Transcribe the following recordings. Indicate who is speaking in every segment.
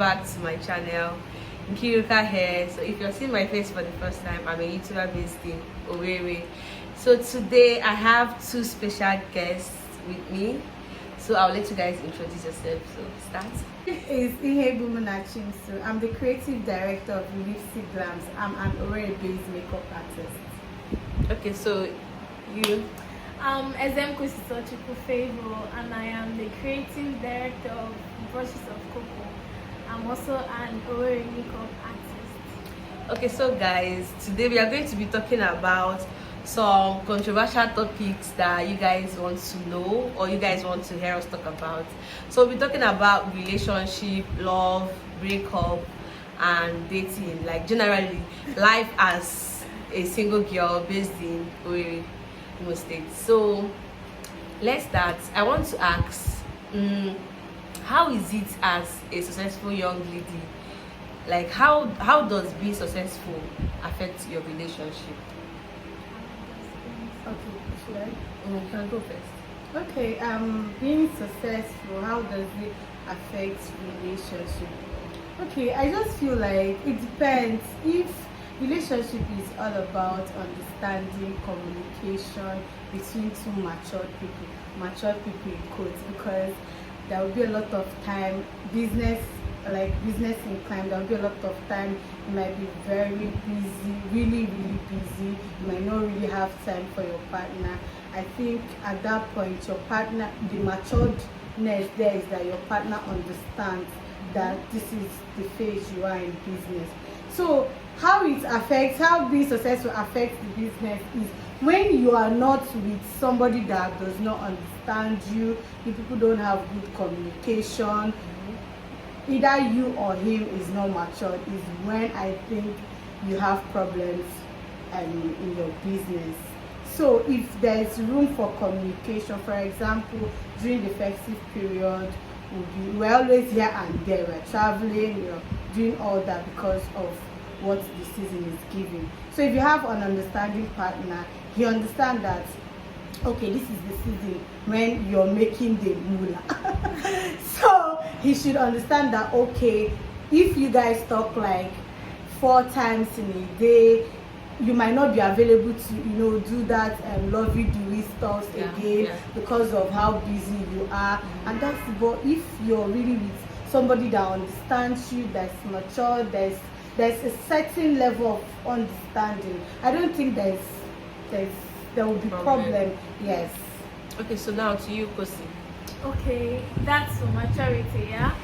Speaker 1: back to my channel. Nkiruka here. So if you're seeing my face for the first time, I'm a YouTuber based in Owerri. So today I have two special guests with me. So I'll let you guys introduce yourself. So start.
Speaker 2: Is Ihe. So I'm the creative director of Lipstick Glams. I'm an Owerri-based makeup artist.
Speaker 1: Okay, so you.
Speaker 3: Ezem Favor, and I am the creative director of Brushes of Cocoa. I'm also an Owerri makeup artist.
Speaker 1: Okay, so guys, today we are going to be talking about some controversial topics that you guys want to know or you guys want to hear us talk about. So we're talking about relationship, love, breakup, and dating, like generally life as a single girl based in Owerri State. So let's start. I want to ask, how is it as a successful young lady? Like how does being successful affect your relationship?
Speaker 2: Okay, should I?
Speaker 1: You can go first.
Speaker 2: Okay, being successful, how does it affect relationship? Okay, I just feel like it depends. If relationship is all about understanding, communication between two matured people in quotes, because there will be a lot of time, business inclined, there will be a lot of time. You might be very busy, really busy. You might not really have time for your partner. I think at that point your partner, the maturedness there is that your partner understands that this is the phase you are in business. So how being successful affects the business is when you are not with somebody that does not understand you, people don't have good communication, either you or him is not matured, is when I think you have problems in your business. So if there is room for communication, for example, during the festive period, we're always here and there, we're traveling, we're doing all that because of what the season is giving. So if you have an understanding partner, he understands that, okay, this is the season when you're making the moolah. So he should understand that, okay, if you guys talk like 4 times in a day, you might not be available to do that lovey-dovey stuff again because of how busy you are. And that's, but if you're really with somebody that understands you, that's mature, there's a certain level of understanding, I don't think there will be problem. Yes.
Speaker 1: Okay, so now to you, Kosi.
Speaker 3: Okay, that's for maturity, yeah.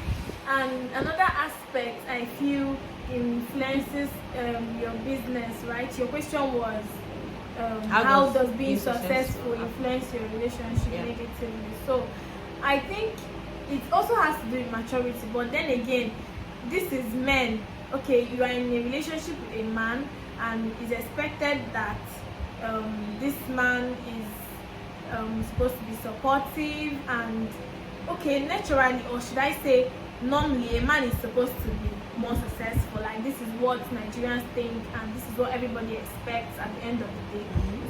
Speaker 3: And another aspect I feel influences your business, right? Your question was how does being successful influence your relationship negatively? So I think it also has to do with maturity, but then again, this is men. Okay, you are in a relationship with a man, and it's expected that this man is supposed to be supportive and, okay, naturally, or should I say normally, a man is supposed to be more successful. Like, this is what Nigerians think and this is what everybody expects at the end of the day.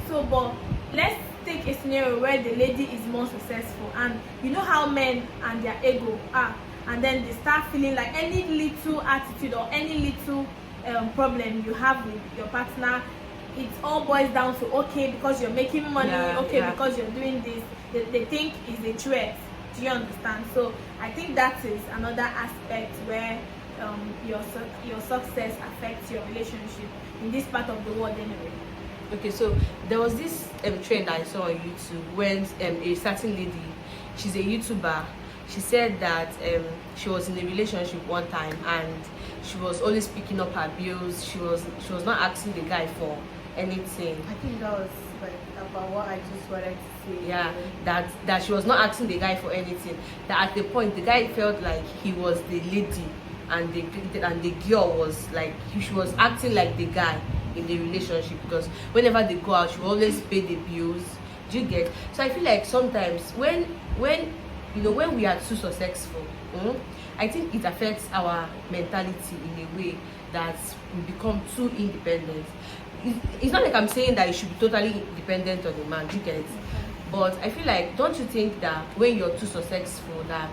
Speaker 3: So, but let's take a scenario where the lady is more successful, and you know how men and their ego are, and then they start feeling like any little attitude or any little problem you have with your partner, it all boils down to, okay, because you're making money, because you're doing this, they think is a threat. Do you understand? So I think that is another aspect where your success affects your relationship in this part of the world anyway.
Speaker 1: Okay, so there was this trend I saw on YouTube when a certain lady, she's a YouTuber, she said that she was in a relationship one time and she was always picking up her bills. She was not asking the guy for anything.
Speaker 2: I think that was like about what I just wanted to say.
Speaker 1: Yeah, that she was not asking the guy for anything. That at the point the guy felt like he was the lady and the girl was like, she was acting like the guy in the relationship, because whenever they go out she will always pay the bills. Do you get? So I feel like sometimes when we are too successful, I think it affects our mentality in a way that we become too independent. It's not like I'm saying that you should be totally dependent on a man, you get? But I feel like, don't you think that when you're too successful, that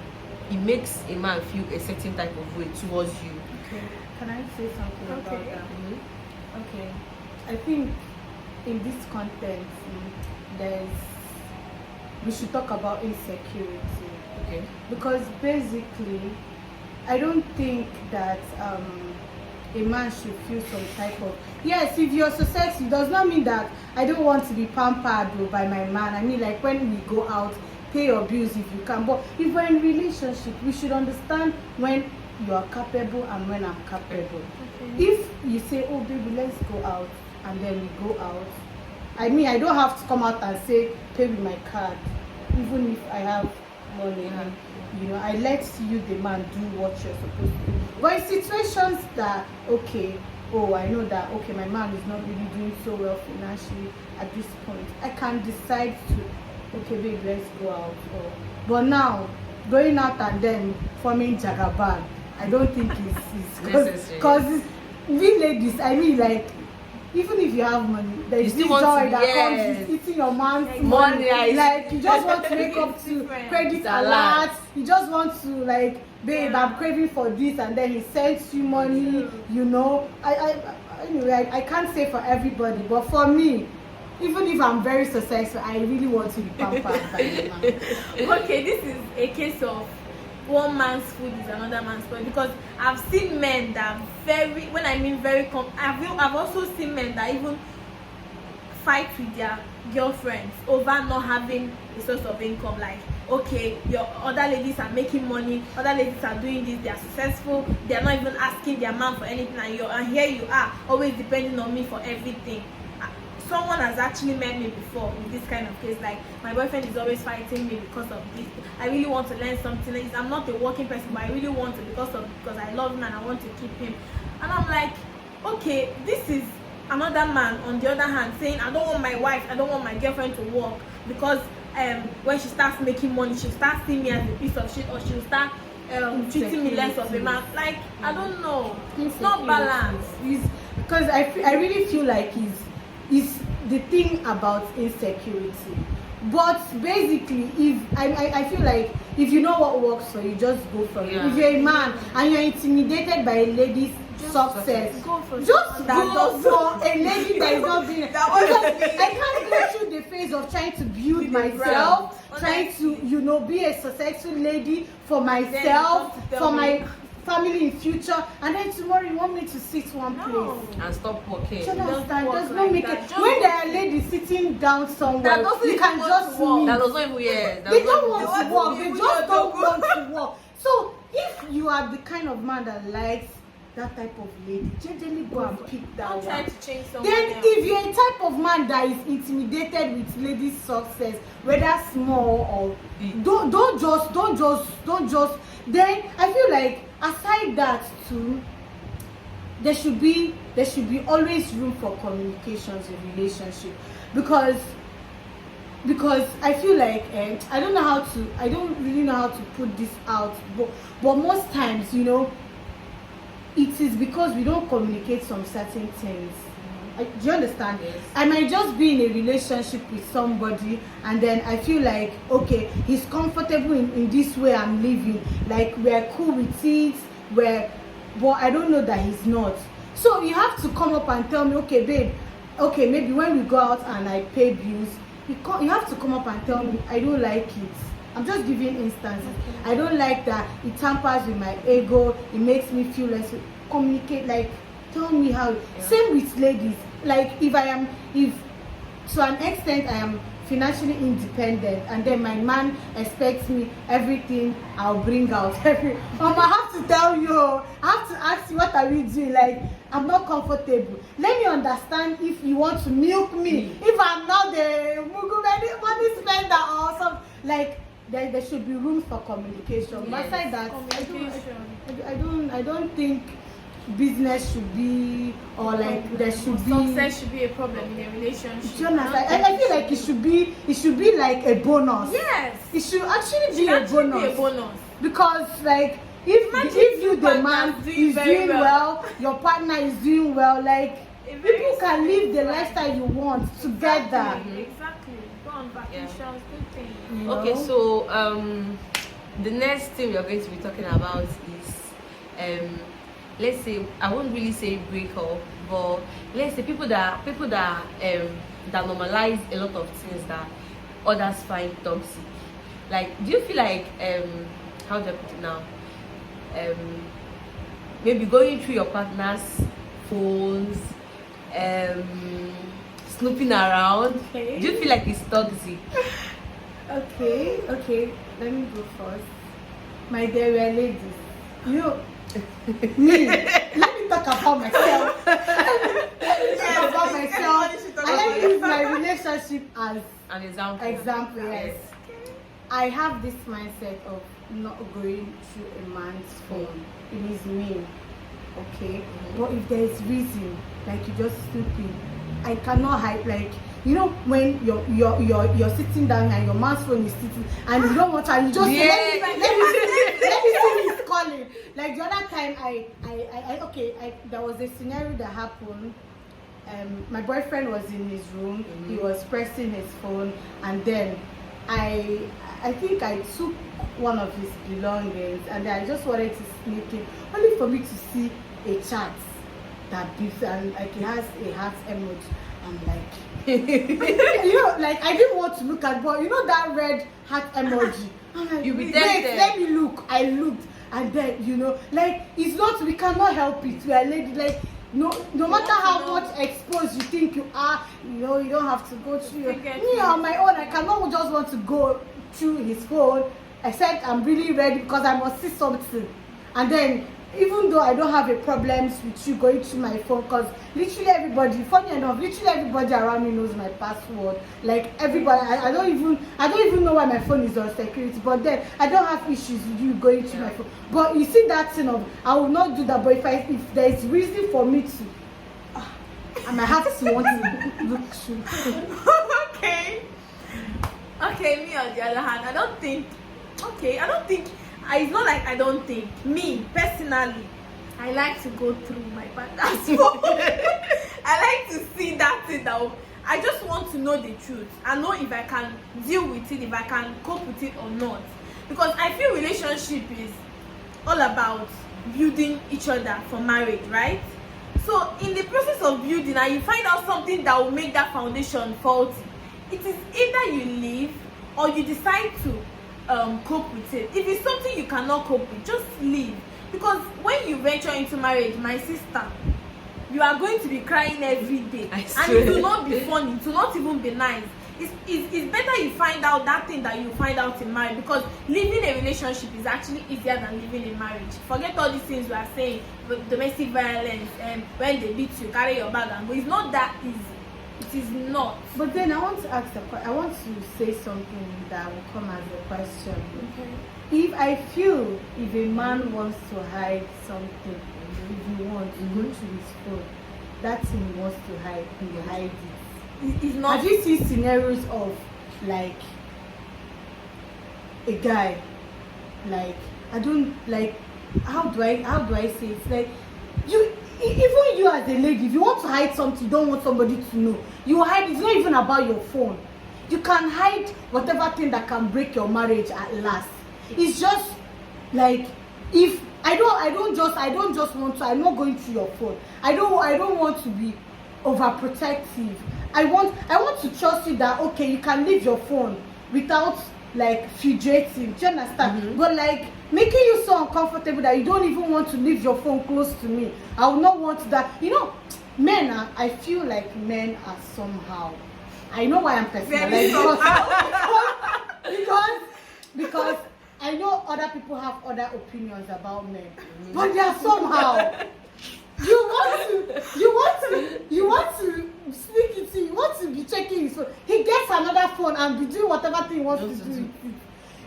Speaker 1: it makes a man feel a certain type of way towards you.
Speaker 2: Okay. Can I say something about
Speaker 3: Okay.
Speaker 2: that? Okay. I think in this content, we should talk about insecurity.
Speaker 1: Okay.
Speaker 2: Because basically, I don't think that a man should feel some type of, yes, if you're successful, it does not mean that I don't want to be pampered by my man. I mean, like when we go out, pay your bills if you can. But if we're in relationship, we should understand when you are capable and when I'm capable.
Speaker 3: Okay.
Speaker 2: If you say, oh baby, let's go out, and then we go out, I mean, I don't have to come out and say pay with my card, even if I have money. You know, I let you, the man, do what you're supposed to do. But in situations that, okay, oh, I know that, okay, my man is not really doing so well financially at this point, I can decide to, okay, babe, let's go out. But now, going out and then forming jagaban, I don't think it's
Speaker 1: necessary.
Speaker 2: Because we ladies, I mean, like, even if you have money, there's
Speaker 1: You
Speaker 2: this
Speaker 1: still
Speaker 2: joy
Speaker 1: want to,
Speaker 2: that
Speaker 1: yes,
Speaker 2: comes with eating your man's
Speaker 1: money.
Speaker 2: Like, you just want to wake up to
Speaker 3: Different.
Speaker 2: credit
Speaker 1: Salat.
Speaker 2: alerts. You just want to, like, babe,
Speaker 3: Yeah.
Speaker 2: I'm craving for this, and then he sends you money. You know, anyway, I can't say for everybody, but for me, even if I'm very successful, I really want to be pampered by the man.
Speaker 3: Okay, this is a case of one man's food is another man's food, because I've seen men that are very, when I mean very I've also seen men that even fight with their girlfriends over not having a source of income. Like, okay, your other ladies are making money, other ladies are doing this, they are successful, they are not even asking their man for anything, and here you are always depending on me for everything. Someone has actually met me before in this kind of case, like, my boyfriend is always fighting me because of this. I really want to learn something. I'm not a working person, but I really want to because I love him and I want to keep him. And I'm like, okay, this is another man on the other hand saying, I don't want my wife, I don't want my girlfriend to work, because when she starts making money, she'll start seeing me as a piece of shit, or she'll start treating me less of a man. Like, I don't know, it's not balanced.
Speaker 2: Because I really feel like is the thing about insecurity. But basically, if I feel like if you know what works for you, just go for it. If you're a man and you're intimidated by a lady's success, just go for a lady that is not doing it. Because I can't go through the phase of trying to build myself, trying to be a successful lady for myself, for my family in future, and then tomorrow you want me to sit one place
Speaker 1: and stop working.
Speaker 2: So does not
Speaker 3: like
Speaker 2: make it.
Speaker 3: that.
Speaker 2: When there are ladies sitting down somewhere, you can just meet.
Speaker 1: That does not even
Speaker 2: They don't want to work. They just don't want to work. So if you are the kind of man that likes that type of lady, generally go and pick that
Speaker 3: Don't try
Speaker 2: one.
Speaker 3: to change someone
Speaker 2: Then
Speaker 3: else.
Speaker 2: if you're a type of man that is intimidated with ladies' success, whether small or big, don't just. Then I feel like aside that too, there should be always room for communications in relationship, because I feel like I don't really know how to put this out, but most times, it is because we don't communicate some certain things. Do you understand?
Speaker 1: Yes.
Speaker 2: I might just be in a relationship with somebody, and then I feel like, okay, he's comfortable in this way I'm living, like we're cool with it, but I don't know that he's not. So you have to come up and tell me, okay, babe, okay, maybe when we go out and I pay bills, you have to come up and tell me, I don't like it. I'm just giving instances. I don't like that. It tampers with my ego. It makes me feel less. Communicate, like, tell me how. Yeah. Same with ladies. Like, if to an extent I am financially independent, and then my man expects me everything I'll bring out. I have to tell you, I have to ask you, what are we doing? Like, I'm not comfortable. Let me understand if you want to milk me. If I'm not the money spender or something. Like, there should be room for communication. Yes. Aside that, I don't think business should be, or like there should be
Speaker 3: success should be a problem in a relationship.
Speaker 2: I feel like it should be like a bonus.
Speaker 3: Yes,
Speaker 2: it should actually be a bonus. Because like if you the man is doing well, your partner is doing well, like people can live the lifestyle you want together.
Speaker 3: Exactly. Go on vacations, good things.
Speaker 1: Okay, so the next thing we are going to be talking about is let's say, I won't really say breakup, but let's say people that that normalize a lot of things that others find toxic. Like, do you feel like how do I put it now? Maybe going through your partner's phones, snooping around.
Speaker 2: Okay.
Speaker 1: Do you feel like it's toxic?
Speaker 2: Okay. Let me go first. My dear ladies, you know, me. Let me talk about myself. I let me use my relationship as
Speaker 1: An example.
Speaker 2: yes. I have this mindset of not going through a man's phone. It is me. Okay? But if there is reason, like you just snooping, I cannot hide. Like, you know, when you're sitting down and your man's phone is sitting and you don't want to, and you just say, let me see who is calling. Like the other time there was a scenario that happened. My boyfriend was in his room. He was pressing his phone, and then I think I took one of his belongings, and I just wanted to sneak in, only for me to see a chat that beeps, and like it has a heart emoji. I'm like, you know, like I didn't want to look at, but you know that red heart emoji. I'm like,
Speaker 1: You be
Speaker 2: wait,
Speaker 1: tempted.
Speaker 2: let me look. I looked, and then you know, like it's not. We cannot help it. We are lady. Like no matter how much exposed you think you are, you know, you don't have to go through. Me on my own, I cannot just want to go through his phone, except I'm really ready because I must see something, and then. Even though I don't have a problems with you going through my phone, because literally everybody, funny enough, literally everybody around me knows my password. Like everybody, I don't even know why my phone is on security. But then I don't have issues with you going through my phone. But you see that thing of I will not do that. But if there is reason for me to, I might have to want to look through.
Speaker 3: Okay, me on the other hand, I don't think it's not like I don't think. Me, personally, I like to go through my partner's phone. I like to see that thing that I just want to know the truth. I know if I can deal with it, if I can cope with it or not. Because I feel relationship is all about building each other for marriage, right? So in the process of building and you find out something that will make that foundation faulty, it is either you leave or you decide to cope with it. If it's something you cannot cope with, just leave. Because when you venture into marriage, my sister, you are going to be crying every day, and it will not be funny, it will not even be nice. It's better you find out that thing that you find out in marriage, because living a relationship is actually easier than living in marriage. Forget all these things we are saying, domestic violence, and when they beat you, carry your bag and go. It's not that easy. It is not.
Speaker 2: But then I want to ask I want to say something that will come as a question.
Speaker 3: Okay.
Speaker 2: If I feel if a man wants to hide something, if he wants to go to his phone, that thing he wants to hide, he will hide it.
Speaker 3: It's not.
Speaker 2: Have you seen scenarios of like a guy, like I don't like how do I say it? It's like even you as a lady, if you want to hide something, you don't want somebody to know, you hide. It's not even about your phone. You can hide whatever thing that can break your marriage at last. It's just like if I don't just want to. I'm not going through your phone. I don't want to be overprotective. I want to trust you that okay, you can leave your phone without like fidgeting. Do you understand? But like making you so uncomfortable that you don't even want to leave your phone close to me. I would not want that. You know, men are. I feel like men are somehow. I know why I'm personalizing because I know other people have other opinions about men, but they are somehow. You want to speak it to. You want to be checking his phone. He gets another phone and be doing whatever thing he wants to do with it.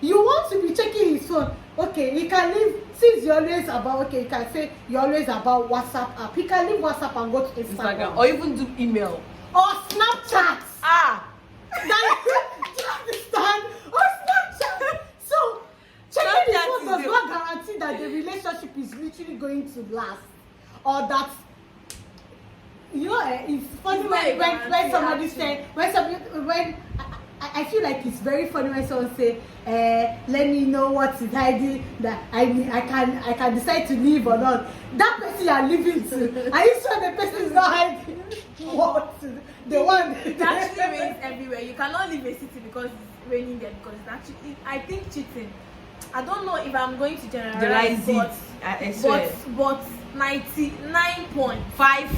Speaker 2: You want to be checking his phone. Okay, he can leave. Since you're always about, okay, you can say you're always about WhatsApp app. He can leave WhatsApp and go to Instagram.
Speaker 1: Or even do email.
Speaker 2: Or Snapchat. Do you understand? Or Snapchat. So, checking his phone does not guarantee that the relationship is literally going to last. Or that, you know, it's funny when somebody said, when I feel like it's very funny when someone say, let me know what is hiding, that I can decide to leave or not. That person you are leaving to, are you sure the person is not hiding what? The one.
Speaker 3: It actually rains everywhere. You cannot leave a city because it's raining there, because it's actually, I think, cheating. I don't know if I'm going to generalize but 99.5.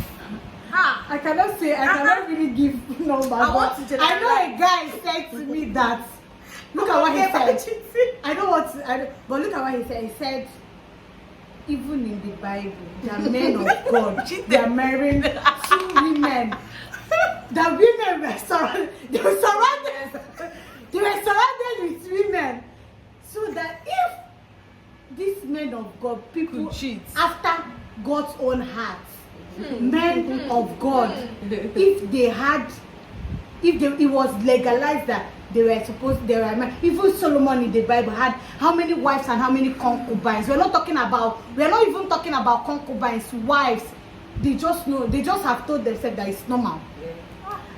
Speaker 2: I cannot say, I cannot really give numbers. I know a guy said to me that, look at what he said. I don't want to, but look at what he said. He said, even in the Bible, there are men of God. They are marrying 2 women. The women were surrounded. They were surrounded with women. So that if these men of God, people
Speaker 1: cheat
Speaker 2: after God's own heart, men of God, if it was legalized that they were men. Even Solomon in the Bible had how many wives and how many concubines. We're not even talking about concubines, wives. They just have told themselves that it's normal.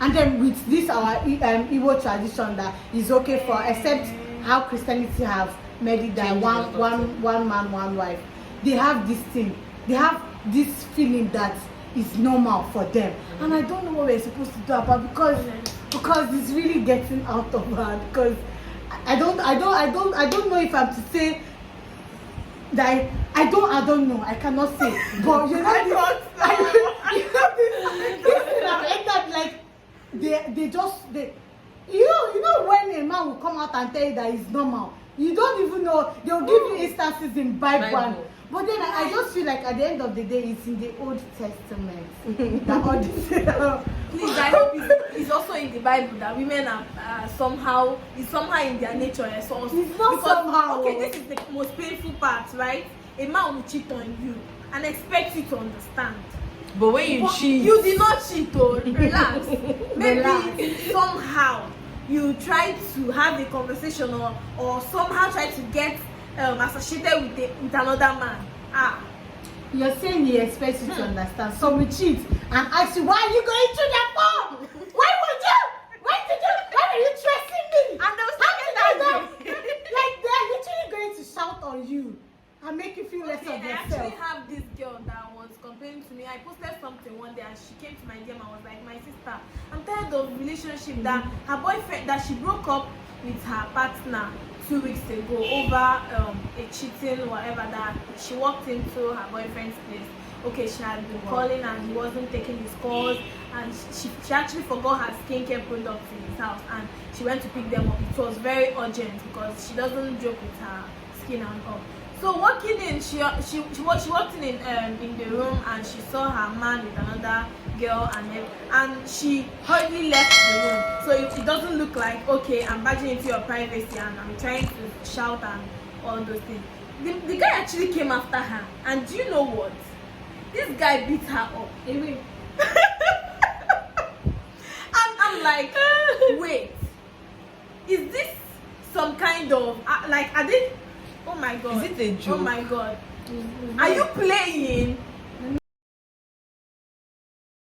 Speaker 2: And then with this our Igbo tradition that is okay for, except how Christianity have made it that one man, one wife. They have this thing. They have this feeling that is normal for them. And I don't know what we're supposed to do about it, because it's really getting out of hand. Because I don't know if I'm to say that I don't know. I cannot say. But you know this have entered like they you know when a man will come out and tell you that it's normal, you don't even know. They'll give you instances in Bible. But then I just feel like at the end of the day, it's in the Old Testament. That all this,
Speaker 3: please, I hope it's also in the Bible that women are somehow in their nature.
Speaker 2: It's not because, somehow.
Speaker 3: Okay, this is the most painful part, right? A man will cheat on you and expect you to understand.
Speaker 1: But when you cheat,
Speaker 3: you did not cheat. Oh, relax. Maybe somehow you try to have a conversation or somehow try to get associated with another man.
Speaker 2: You're saying he expects you to understand. So we cheat and ask you, why are you going to the phone? Why are you trusting me?
Speaker 3: And they'll
Speaker 2: like they're literally going to shout on you and make you feel less of yourself.
Speaker 3: I actually have this girl that was complaining to me. I posted something one day and she came to my DM and was like, my sister, I'm tired of relationship that her boyfriend, that she broke up with her partner 2 weeks ago over a cheating whatever, that she walked into her boyfriend's place. Okay, she had been calling and he wasn't taking his calls, and she actually forgot her skincare products in his house and she went to pick them up. It was very urgent because she doesn't joke with her skin and all. So walking in, she walked in the room and she saw her man with another girl and she hurriedly left the room. So it doesn't look like, okay, I'm barging into your privacy and I'm trying to shout and all those things. The guy actually came after her, and do you know what? This guy beat her up. And I'm like, wait, is this some kind of like, are they? Oh my god.
Speaker 1: Is it a joke?
Speaker 3: Oh my god. Are you playing?